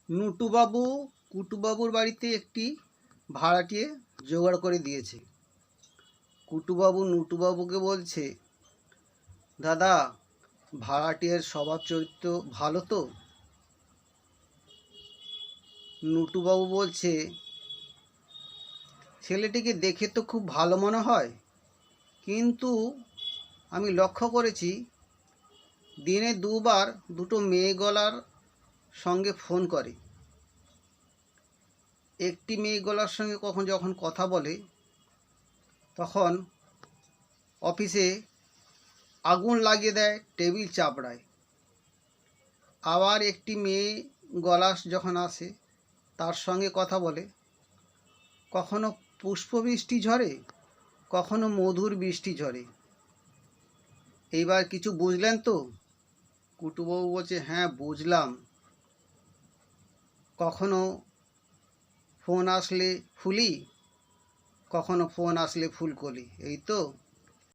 নুটুবাবু কুটুবাবুর বাড়িতে একটি ভাড়াটিয়ে জোগাড় করে দিয়েছে। কুটুবাবু নুটুবাবুকে বলছে, দাদা, ভাড়াটিয়ার স্বভাব চরিত্র ভালো তো? নুটুবাবু বলছে, ছেলেটিকে দেখে তো খুব ভালো মনে হয়, কিন্তু আমি লক্ষ্য করেছি দিনে দুবার দুটো মেয়ে গলার সঙ্গে ফোন করে। একটি মেয়ে গলার সঙ্গে যখন কথা বলে তখন অফিসে আগুন লাগিয়ে দেয়, টেবিল চাপড়ায়। আবার একটি মেয়ে গলা যখন আসে তার সঙ্গে কথা বলে, কখনো পুষ্পবৃষ্টি ঝরে, কখনো মধুর বৃষ্টি ঝরে। এইবার কিছু বুঝলেন তো? কুটুবাবু বলছে, হ্যাঁ বুঝলাম। কখনো ফোন আসলে ফুলি, কখনো ফোন আসলে ফুলকলি, এই তো।